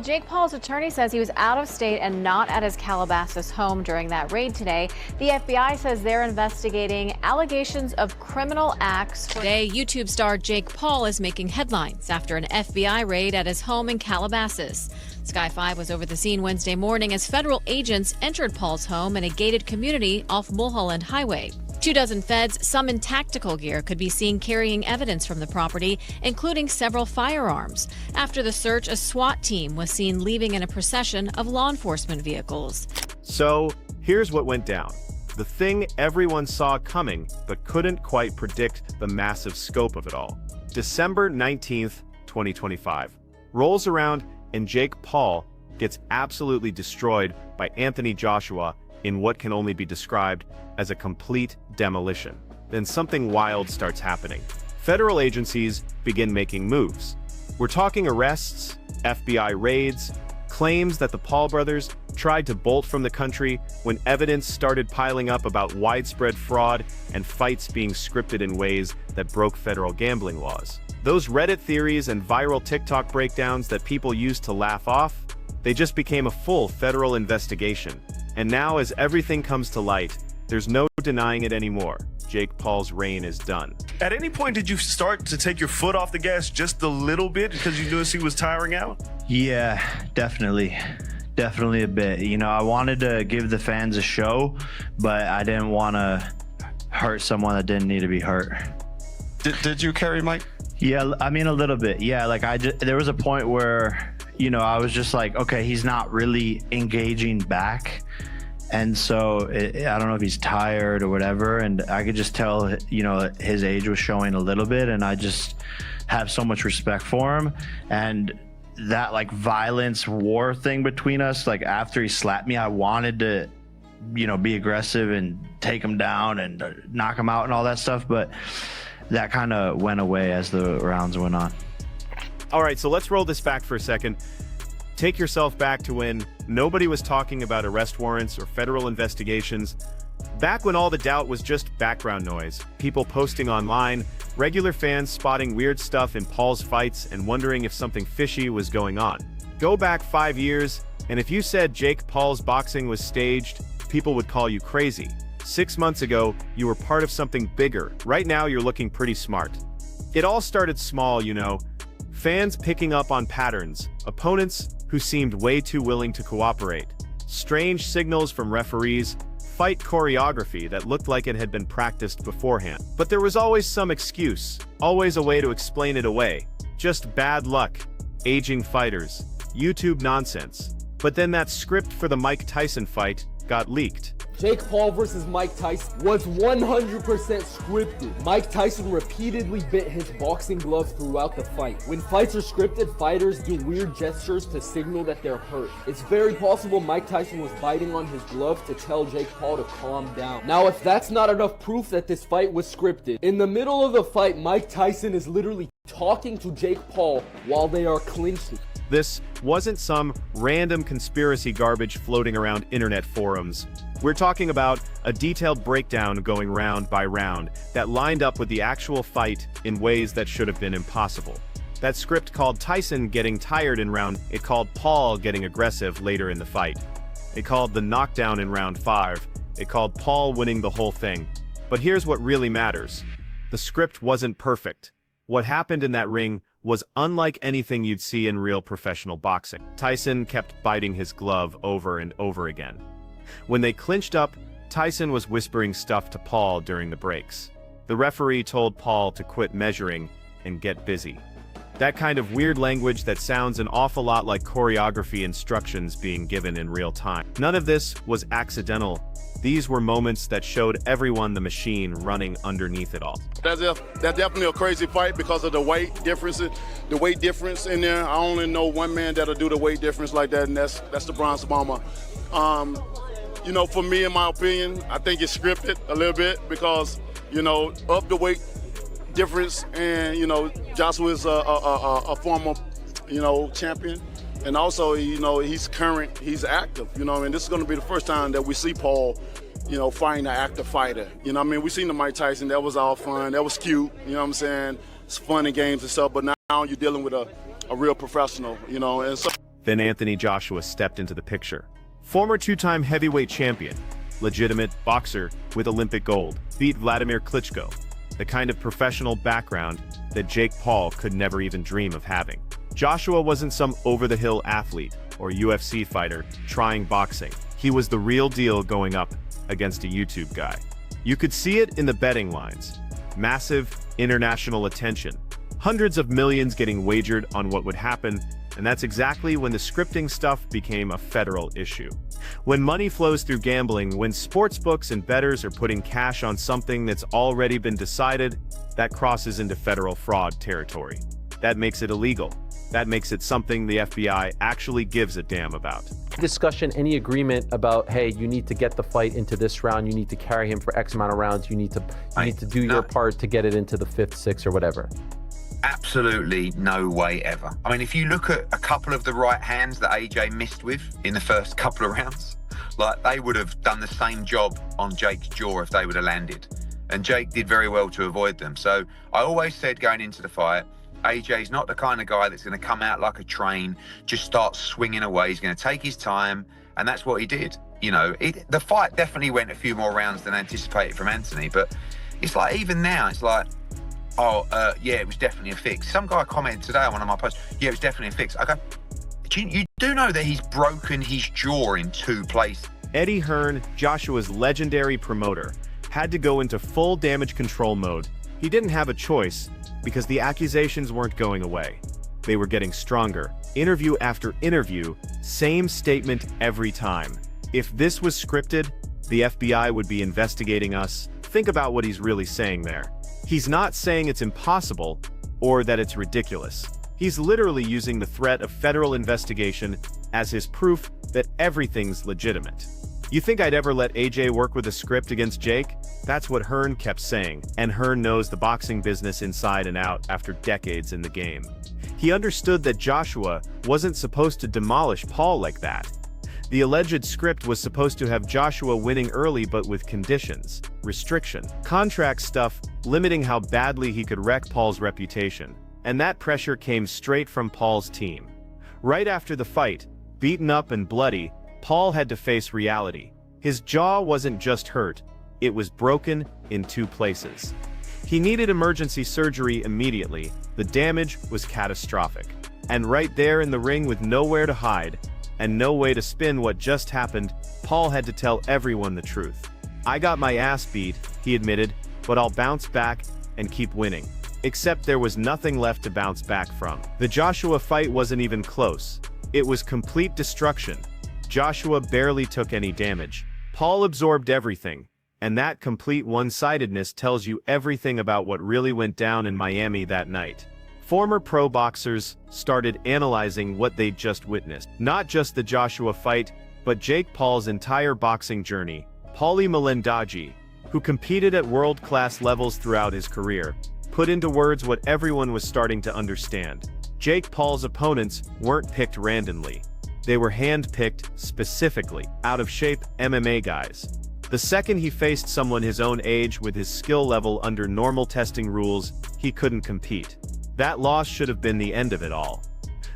Jake Paul's attorney says he was out of state and not at his Calabasas home during that raid today. The FBI says they're investigating allegations of criminal acts. Today, YouTube star Jake Paul is making headlines after an FBI raid at his home in Calabasas. Sky 5 was over the scene Wednesday morning as federal agents entered Paul's home in a gated community off Mulholland Highway. 24 feds, some in tactical gear, could be seen carrying evidence from the property, including several firearms. After the search, a SWAT team was seen leaving in a procession of law enforcement vehicles. So, here's what went down. The thing everyone saw coming, but couldn't quite predict the massive scope of it all. December 19th, 2025. Rolls around and Jake Paul gets absolutely destroyed by Anthony Joshua in what can only be described as a complete demolition. Then something wild starts happening. Federal agencies begin making moves. We're talking arrests, FBI raids, claims that the Paul brothers tried to bolt from the country when evidence started piling up about widespread fraud and fights being scripted in ways that broke federal gambling laws. Those Reddit theories and viral TikTok breakdowns that people used to laugh off, they just became a full federal investigation. And now, as everything comes to light, there's no denying it anymore. Jake Paul's reign is done. At any point, did you start to take your foot off the gas just a little bit because you knew he was tiring out? Yeah, definitely. Definitely a bit. You know, I wanted to give the fans a show, but I didn't want to hurt someone that didn't need to be hurt. Did you carry Mike? Yeah, I mean, a little bit. Yeah, like there was a point where, you know, I was just like, okay, he's not really engaging back. And so I don't know if he's tired or whatever. And I could just tell, you know, his age was showing a little bit. And I just have so much respect for him. And that like violence war thing between us, like after he slapped me, I wanted to, you know, be aggressive and take him down and knock him out and all that stuff. But that kind of went away as the rounds went on. All right, so let's roll this back for a second. Take yourself back to when nobody was talking about arrest warrants or federal investigations. Back when all the doubt was just background noise, people posting online, regular fans spotting weird stuff in Paul's fights and wondering if something fishy was going on. Go back 5 years, and if you said Jake Paul's boxing was staged, people would call you crazy. 6 months ago, you were part of something bigger. Right now, you're looking pretty smart. It all started small, you know. Fans picking up on patterns, opponents who seemed way too willing to cooperate, strange signals from referees, fight choreography that looked like it had been practiced beforehand. But there was always some excuse, always a way to explain it away. Just bad luck, aging fighters, YouTube nonsense. But then that script for the Mike Tyson fight got leaked. Jake Paul versus Mike Tyson was 100% scripted. Mike Tyson repeatedly bit his boxing glove throughout the fight. When fights are scripted, fighters do weird gestures to signal that they're hurt. It's very possible Mike Tyson was biting on his glove to tell Jake Paul to calm down. Now, if that's not enough proof that this fight was scripted, in the middle of the fight, Mike Tyson is literally talking to Jake Paul while they are clinching. This wasn't some random conspiracy garbage floating around internet forums. We're talking about a detailed breakdown going round by round that lined up with the actual fight in ways that should have been impossible. That script called Tyson getting tired in round, it called Paul getting aggressive later in the fight. It called the knockdown in round 5. It called Paul winning the whole thing. But here's what really matters. The script wasn't perfect. What happened in that ring was unlike anything you'd see in real professional boxing. Tyson kept biting his glove over and over again. When they clinched up, Tyson was whispering stuff to Paul during the breaks. The referee told Paul to quit measuring and get busy. That kind of weird language that sounds an awful lot like choreography instructions being given in real time. None of this was accidental. These were moments that showed everyone the machine running underneath it all. That's definitely a crazy fight because of the weight difference. The weight difference in there. I only know one man that'll do the weight difference like that, and that's the Bronze Bomber. You know, for me, in my opinion, I think it's scripted a little bit because, you know, of the weight difference, and you know, Joshua is a former, you know, champion. And also, you know, he's current, he's active, you know, and this is going to be the first time that we see Paul, you know, fighting an active fighter. You know what I mean? We seen the Mike Tyson, that was all fun, that was cute, you know what I'm saying? It's fun and games and stuff, but now you're dealing with a real professional, you know, and so. Then Anthony Joshua stepped into the picture. Former two-time heavyweight champion, legitimate boxer with Olympic gold, beat Vladimir Klitschko, the kind of professional background that Jake Paul could never even dream of having. Joshua wasn't some over-the-hill athlete or UFC fighter trying boxing. He was the real deal going up against a YouTube guy. You could see it in the betting lines. Massive international attention. Hundreds of millions getting wagered on what would happen, and that's exactly when the scripting stuff became a federal issue. When money flows through gambling, when sportsbooks and bettors are putting cash on something that's already been decided, that crosses into federal fraud territory. That makes it illegal. That makes it something the FBI actually gives a damn about. Discussion, any agreement about, hey, you need to get the fight into this round, you need to carry him for X amount of rounds, you need to do your part to get it into the 5th, 6th, or whatever? Absolutely no way ever. I mean, if you look at a couple of the right hands that AJ missed with in the first couple of rounds, like, they would have done the same job on Jake's jaw if they would have landed. And Jake did very well to avoid them. So I always said going into the fight, AJ's not the kind of guy that's going to come out like a train, just start swinging away. He's going to take his time, and that's what he did. You know, the fight definitely went a few more rounds than anticipated from Anthony, but it's like, even now, it's like, yeah, it was definitely a fix. Some guy commented today on one of my posts, yeah, it was definitely a fix. I go, you do know that he's broken his jaw in 2 places. Eddie Hearn, Joshua's legendary promoter, had to go into full damage control mode. He didn't have a choice, because the accusations weren't going away. They were getting stronger. Interview after interview, same statement every time. If this was scripted, the FBI would be investigating us. Think about what he's really saying there. He's not saying it's impossible or that it's ridiculous. He's literally using the threat of federal investigation as his proof that everything's legitimate. You think I'd ever let AJ work with a script against Jake? That's what Hearn kept saying, and Hearn knows the boxing business inside and out after decades in the game. He understood that Joshua wasn't supposed to demolish Paul like that. The alleged script was supposed to have Joshua winning early, but with conditions, restriction, contract stuff, limiting how badly he could wreck Paul's reputation. And that pressure came straight from Paul's team. Right after the fight, beaten up and bloody, Paul had to face reality. His jaw wasn't just hurt, it was broken in 2 places. He needed emergency surgery immediately. The damage was catastrophic. And right there in the ring, with nowhere to hide and no way to spin what just happened, Paul had to tell everyone the truth. I got my ass beat, he admitted, but I'll bounce back and keep winning. Except there was nothing left to bounce back from. The Joshua fight wasn't even close. It was complete destruction. Joshua barely took any damage. Paul absorbed everything, and that complete one-sidedness tells you everything about what really went down in Miami that night. Former pro boxers started analyzing what they'd just witnessed. Not just the Joshua fight, but Jake Paul's entire boxing journey. Paulie Malignaggi, who competed at world-class levels throughout his career, put into words what everyone was starting to understand. Jake Paul's opponents weren't picked randomly. They were hand-picked specifically, out-of-shape MMA guys. The second he faced someone his own age with his skill level under normal testing rules, he couldn't compete. That loss should have been the end of it all.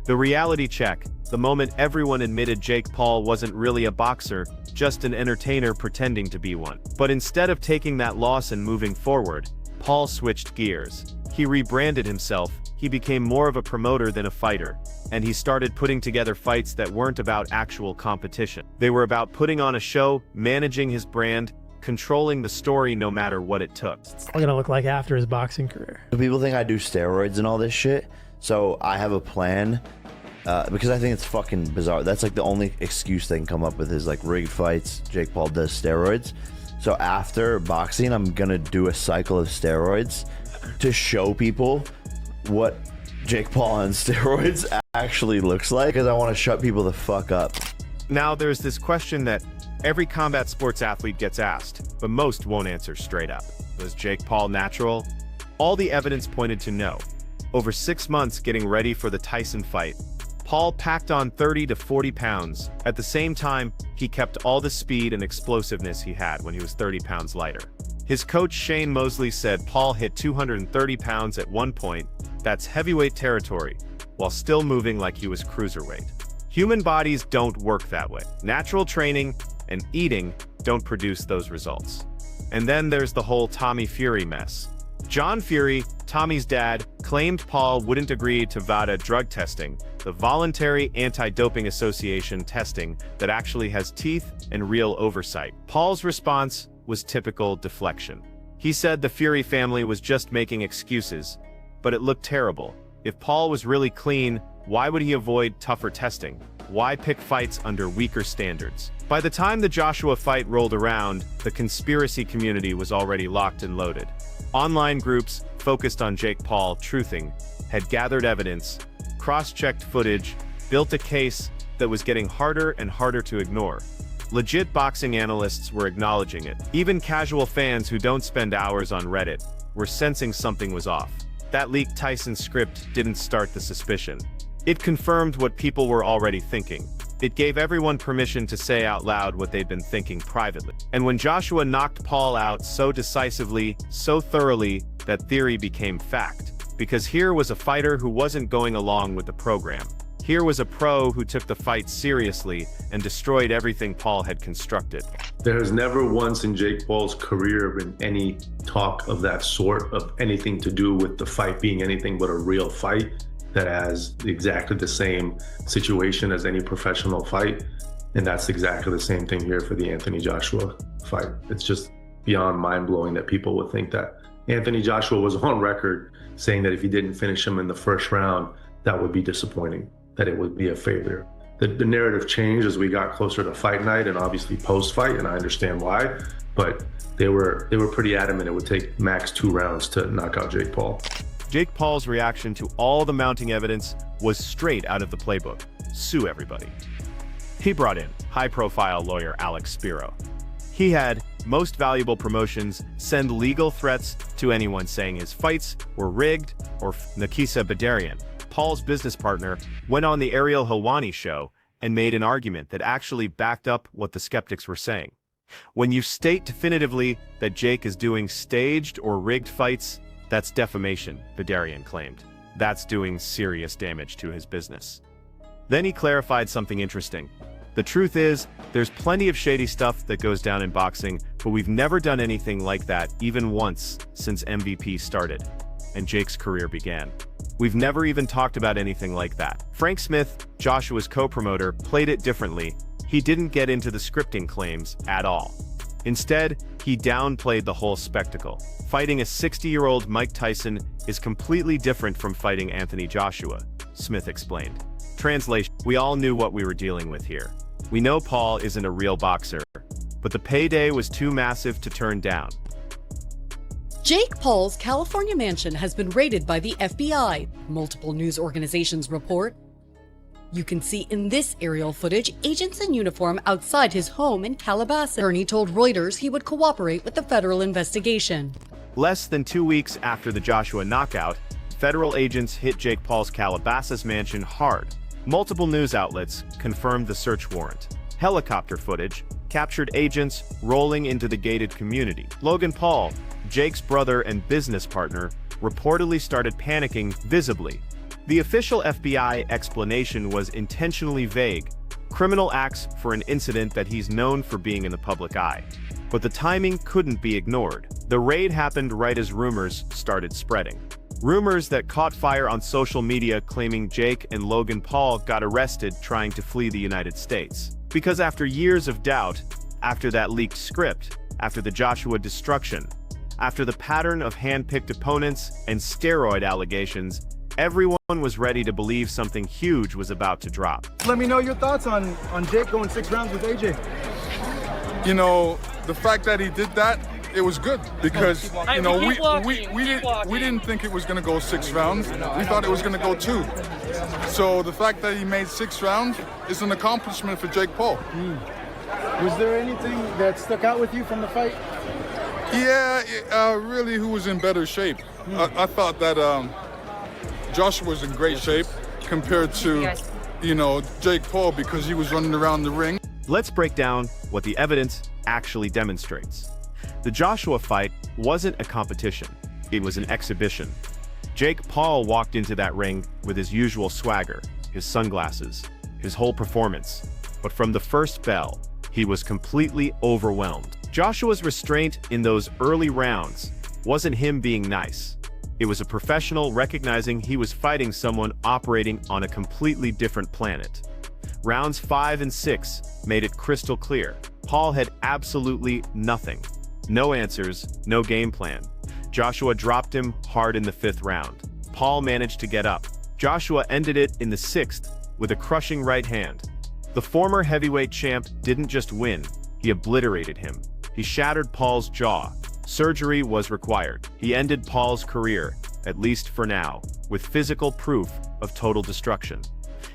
The reality check, the moment everyone admitted Jake Paul wasn't really a boxer, just an entertainer pretending to be one. But instead of taking that loss and moving forward, Paul switched gears. He rebranded himself, he became more of a promoter than a fighter, and he started putting together fights that weren't about actual competition. They were about putting on a show, managing his brand, controlling the story no matter what it took. What's it gonna look like after his boxing career? People think I do steroids and all this shit, so I have a plan, because I think it's fucking bizarre. That's like the only excuse they can come up with is like rigged fights, Jake Paul does steroids. So after boxing, I'm gonna do a cycle of steroids to show people what Jake Paul on steroids actually looks like, because I want to shut people the fuck up. Now there's this question that every combat sports athlete gets asked, but most won't answer straight up. Was Jake Paul natural? All the evidence pointed to no. Over 6 months getting ready for the Tyson fight, Paul packed on 30 to 40 pounds. At the same time, he kept all the speed and explosiveness he had when he was 30 pounds lighter. His coach Shane Mosley said Paul hit 230 pounds at one point, that's heavyweight territory, while still moving like he was cruiserweight. Human bodies don't work that way. Natural training and eating don't produce those results. And then there's the whole Tommy Fury mess. John Fury, Tommy's dad, claimed Paul wouldn't agree to VADA drug testing, the Voluntary Anti-Doping Association testing that actually has teeth and real oversight. Paul's response was typical deflection. He said the Fury family was just making excuses, but it looked terrible. If Paul was really clean, why would he avoid tougher testing? Why pick fights under weaker standards? By the time the Joshua fight rolled around, the conspiracy community was already locked and loaded. Online groups focused on Jake Paul truthing had gathered evidence, cross-checked footage, built a case that was getting harder and harder to ignore. Legit boxing analysts were acknowledging it. Even casual fans who don't spend hours on Reddit were sensing something was off. That leaked Tyson script didn't start the suspicion. It confirmed what people were already thinking. It gave everyone permission to say out loud what they'd been thinking privately. And when Joshua knocked Paul out so decisively, so thoroughly, that theory became fact. Because here was a fighter who wasn't going along with the program. Here was a pro who took the fight seriously and destroyed everything Paul had constructed. There has never once in Jake Paul's career been any talk of that sort, of anything to do with the fight being anything but a real fight that has exactly the same situation as any professional fight. And that's exactly the same thing here for the Anthony Joshua fight. It's just beyond mind-blowing that people would think that. Anthony Joshua was on record saying that if he didn't finish him in the first round, that would be disappointing, that it would be a failure. The narrative changed as we got closer to fight night and obviously post-fight, and I understand why, but they were pretty adamant it would take max 2 rounds to knock out Jake Paul. Jake Paul's reaction to all the mounting evidence was straight out of the playbook: sue everybody. He brought in high-profile lawyer Alex Spiro. He had Most Valuable Promotions send legal threats to anyone saying his fights were rigged, or Nakisa Badarian, Paul's business partner, went on the Ariel Helwani show and made an argument that actually backed up what the skeptics were saying. When you state definitively that Jake is doing staged or rigged fights, that's defamation, Badarian claimed. That's doing serious damage to his business. Then he clarified something interesting. The truth is, there's plenty of shady stuff that goes down in boxing, but we've never done anything like that even once since MVP started and Jake's career began. We've never even talked about anything like that. Frank Smith, Joshua's co-promoter, played it differently. He didn't get into the scripting claims at all. Instead, he downplayed the whole spectacle. Fighting a 60-year-old Mike Tyson is completely different from fighting Anthony Joshua, Smith explained. Translation: we all knew what we were dealing with here. We know Paul isn't a real boxer, but the payday was too massive to turn down. Jake Paul's California mansion has been raided by the FBI, multiple news organizations report. You can see in this aerial footage agents in uniform outside his home in Calabasas. Attorney told Reuters he would cooperate with the federal investigation. Less than 2 weeks after the Joshua knockout, federal agents hit Jake Paul's Calabasas mansion hard. Multiple news outlets confirmed the search warrant. Helicopter footage captured agents rolling into the gated community. Logan Paul, Jake's brother and business partner, reportedly started panicking visibly. The official FBI explanation was intentionally vague: criminal acts for an incident that he's known for being in the public eye. But the timing couldn't be ignored. The raid happened right as rumors started spreading. Rumors that caught fire on social media claiming Jake and Logan Paul got arrested trying to flee the United States. Because after years of doubt, after that leaked script, after the Joshua destruction, after the pattern of hand-picked opponents and steroid allegations, everyone was ready to believe something huge was about to drop. Let me know your thoughts on Jake going 6 rounds with AJ. You know, the fact that he did that, it was good because, you know, we didn't think it was going to go 6 rounds. We thought it was going to go 2. So the fact that he made 6 rounds is an accomplishment for Jake Paul. Was there anything that stuck out with you from the fight? Yeah, really, who was in better shape? I thought that Joshua was in great shape compared to, you know, Jake Paul because he was running around the ring. Let's break down what the evidence actually demonstrates. The Joshua fight wasn't a competition. It was an exhibition. Jake Paul walked into that ring with his usual swagger, his sunglasses, his whole performance. But from the first bell, he was completely overwhelmed. Joshua's restraint in those early rounds wasn't him being nice. It was a professional recognizing he was fighting someone operating on a completely different planet. Rounds 5 and 6 made it crystal clear. Paul had absolutely nothing. No answers, no game plan. Joshua dropped him hard in the 5th round. Paul managed to get up. Joshua ended it in the 6th with a crushing right hand. The former heavyweight champ didn't just win, he obliterated him. He shattered Paul's jaw. Surgery was required. He ended Paul's career, at least for now, with physical proof of total destruction.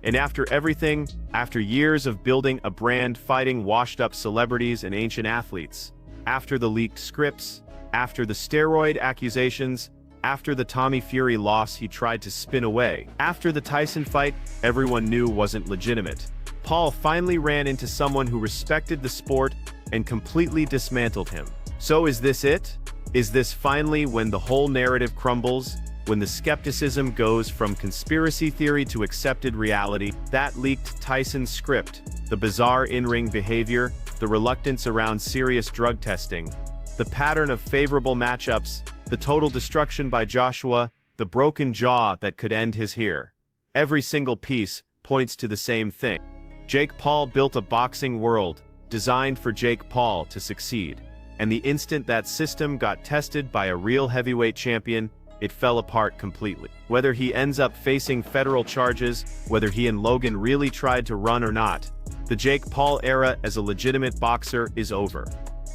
And after everything, after years of building a brand fighting washed-up celebrities and ancient athletes, after the leaked scripts, after the steroid accusations, after the Tommy Fury loss he tried to spin away, after the Tyson fight everyone knew wasn't legitimate, Paul finally ran into someone who respected the sport and completely dismantled him. So is this it? Is this finally when the whole narrative crumbles? When the skepticism goes from conspiracy theory to accepted reality? That leaked Tyson script, the bizarre in-ring behavior, the reluctance around serious drug testing, the pattern of favorable matchups, the total destruction by Joshua, the broken jaw that could end his career. Every single piece points to the same thing. Jake Paul built a boxing world designed for Jake Paul to succeed. And the instant that system got tested by a real heavyweight champion, it fell apart completely. Whether he ends up facing federal charges, whether he and Logan really tried to run or not, the Jake Paul era as a legitimate boxer is over.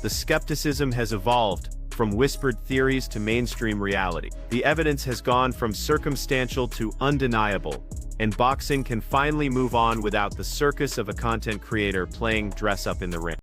The skepticism has evolved from whispered theories to mainstream reality. The evidence has gone from circumstantial to undeniable, and boxing can finally move on without the circus of a content creator playing dress up in the ring.